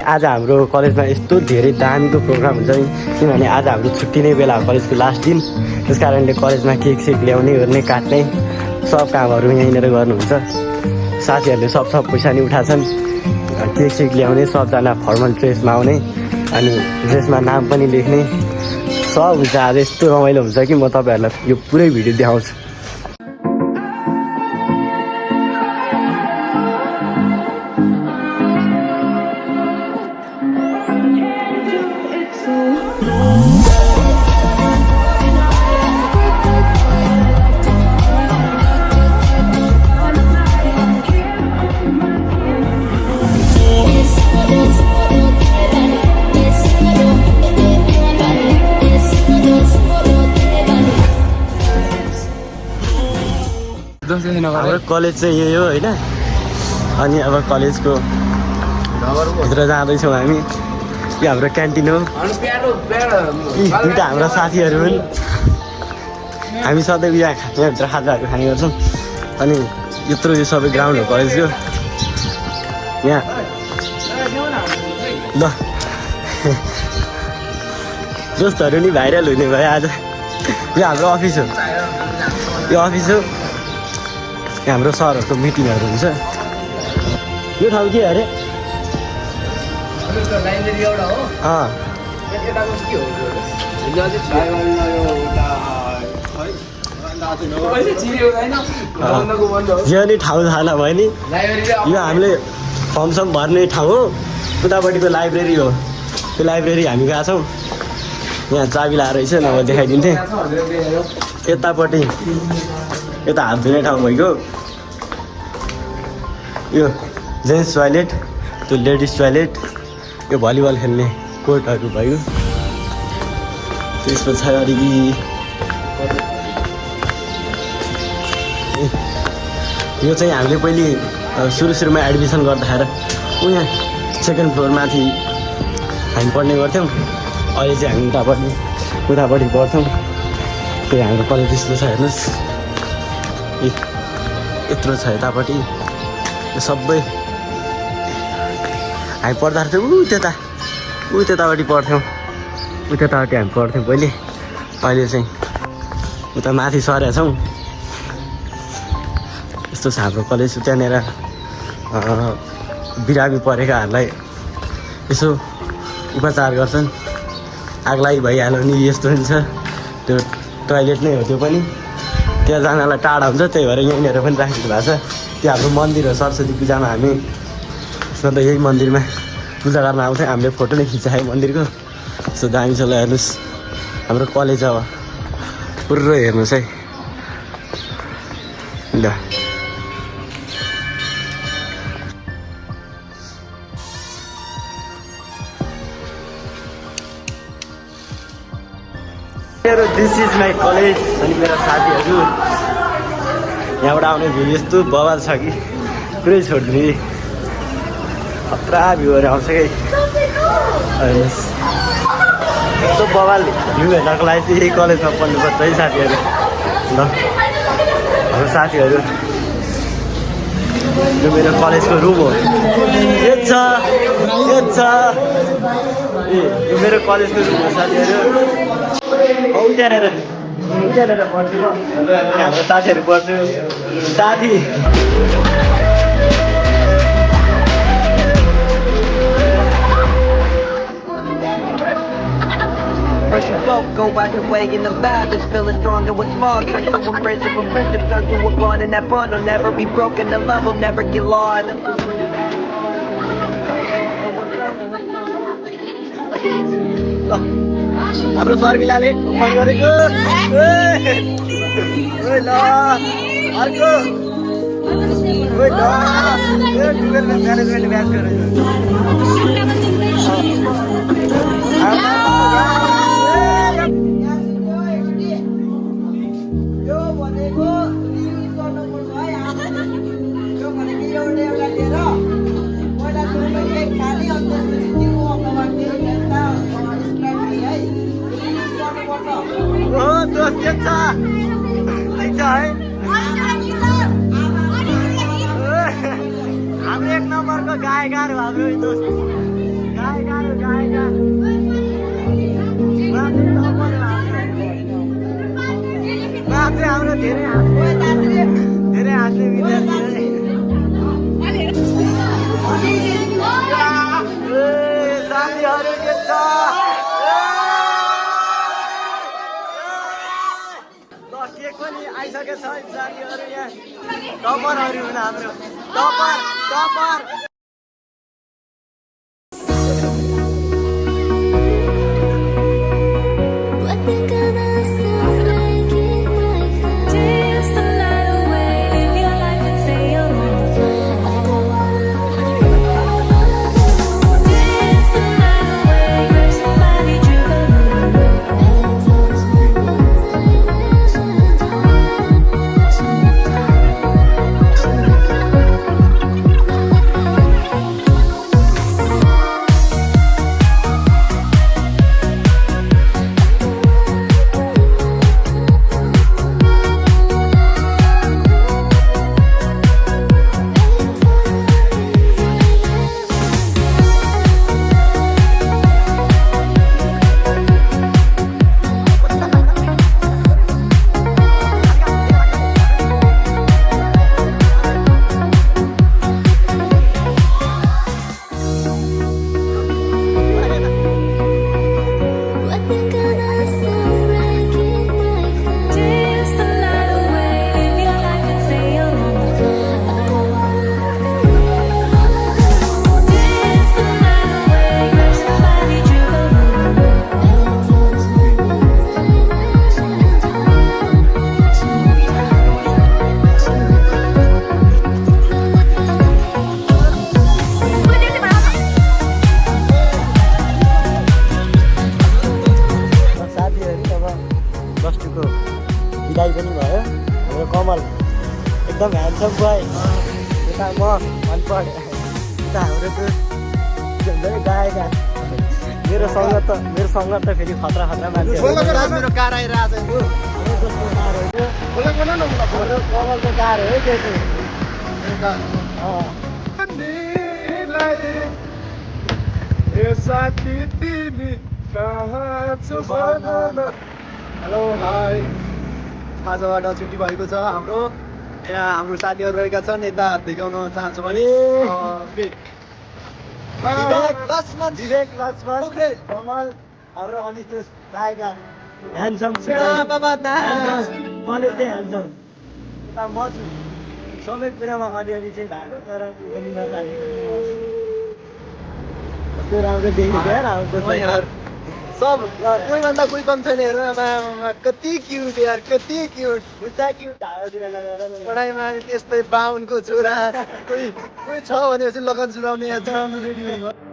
आज हाम्रो कलेजमा यस्तो धेरै दामीको प्रोग्राम हुन्छ नि, किनभने आज हाम्रो छुट्टी नै बेला हो, कलेजको लास्ट दिन। त्यस कारणले कलेजमा केक सेक ल्याउने ओर्ने काट्ने सब कामहरू यहीँनिर गर्नुहुन्छ। साथीहरूले सब पैसा नि उठाछन्। केक सेक ल्याउने, सबजना फर्मल ड्रेसमा आउने, अनि ड्रेसमा नाम पनि लेख्ने सब हुन्छ। आज यस्तो रमाइलो हुन्छ कि म तपाईँहरूलाई यो पुरै भिडियो देखाउँछु। हाम्रो कलेज चाहिँ यही हो होइन। अनि अब कलेजको भित्र जाँदैछौँ हामी। यो हाम्रो क्यान्टिन हो। दुईवटा हाम्रो साथीहरू हुन्। हामी सधैँ यहाँभित्र खाजाहरू खाने गर्छौँ। अनि यत्रो यो सबै ग्राउन्ड हो कलेजको। यहाँ ल दोस्तहरू नि भाइरल हुने भयो आज। यो हाम्रो अफिस हो। यो अफिस हो, हाम्रो सरहरूको मिटिङहरू हुन्छ। यो ठाउँ के अरे? यो नि ठाउँ थाहा नभयो नि। यो हामीले फर्म सम भर्ने ठाउँ हो। उतापट्टिको लाइब्रेरी हो। त्यो लाइब्रेरी हामी गएको छौँ। यहाँ चाबी लाएर रहेछ, नभए देखाइदिन्थेँ। यतापट्टि यता हात धुने ठाउँ भइगयो। यो जेन्ट्स टोइलेट, त्यो लेडिज टोइलेट, यो भलिबल खेल्ने कोर्टहरू भयो। त्यस पछाडि यो चाहिँ हामीले पहिले सुरुमा एडमिसन गर्दाखेरि यहाँ सेकेन्ड फ्लोर माथि हामी पढ्ने गर्थ्यौँ। अहिले चाहिँ हामी उतापट्टि पढ्छौँ। त्यही हाम्रो कलेज यस्तो छ हेर्नुहोस्। यत्रो छ यतापट्टि। यो सबै हामी पढ्दाखेरि चाहिँ त्यतापट्टि पढ्थ्यौँ। त्यतापट्टि हामी पढ्थ्यौँ पहिले। अहिले चाहिँ उता माथि सरेका छौँ। यस्तो छ हाम्रो कलेज। त्यहाँनिर बिरामी परेकाहरूलाई यसो उपचार गर्छन्। आगलागी भइहाल्यो नि यस्तो हुन्छ। त्यो टोइलेट नै हो त्यो पनि। त्यहाँ जानलाई टाढा हुन्छ, त्यही भएर यहीँनिर पनि राखिदिनु भएको छ। त्यो हाम्रो मन्दिर हो। सरस्वती पूजामा हामी यसमा त यही मन्दिरमा पूजा गर्न आउँथ्यौँ। हामीले फोटो नै खिचायो मन्दिरको। यस्तो दामी छ। ल हेर्नुहोस् हाम्रो कलेज अब पुरो हेर्नुहोस् है। ल दिस इज माई कलेज। अनि मेरा साथीहरू यहाँबाट आउने भ्यू यस्तो बवाल छ कि पुरै छोडिदिने। खतरा भ्यूहरू आउँछ कि हेर्नुहोस्। यस्तो बवाल भ्यू हेर्नको लागि चाहिँ यही कलेजमा पढ्नुपर्छ है साथीहरू। ल हाम्रो साथीहरू, यो मेरो कलेजको रुम हो। यो मेरो कलेजको रुम हो साथीहरू। त्यहाँनिर पढ्छु म। हाम्रो साथीहरू पढ्छु। साथी go out your way in the vibe is feeling stronger with small. Turn to a friendship, a friendship turn to a bond, and that bond will never be broken. The love will never get lost. हाम्रो सर्विलाले मन गरेको। ल अर्को management match गरेको। हाम्रो एक नम्बरको गायककार हाम्रो दोस्त आइसकेको छ साथीहरू यहाँ टपरहरू हुन् हाम्रो टपर विदाई पनि भयो हाम्रो कमल एकदम ह्यान्डसम बोय यता म अनपढ यता हाम्रो त्यो गाएका मेरो सङ्गत त फेरि खतरा मान्छे मेरो कार आइरहेछ कमलको कार हो है त्यो हेलो हाई आजबाट छुट्टी भएको छ हाम्रो यहाँ हाम्रो साथीहरू रहेका छन् यता देखाउन चाहन्छु भने विवेक लक्ष्मण कमल हाम्रो अनि त्यो गाएका ह्यान्डसम मैले चाहिँ ह्यान्डसम यता म छु सबै कुरामा अलिअलि चाहिँ भएको तर कस्तो राम्रो देखेको यार हाम्रो सब कोहीभन्दा कोही कम छैन हेर कति क्युट यार कति क्युट पढाइमा त्यस्तै बाहुनको छोरा कोही छ भने लगन सुनाउने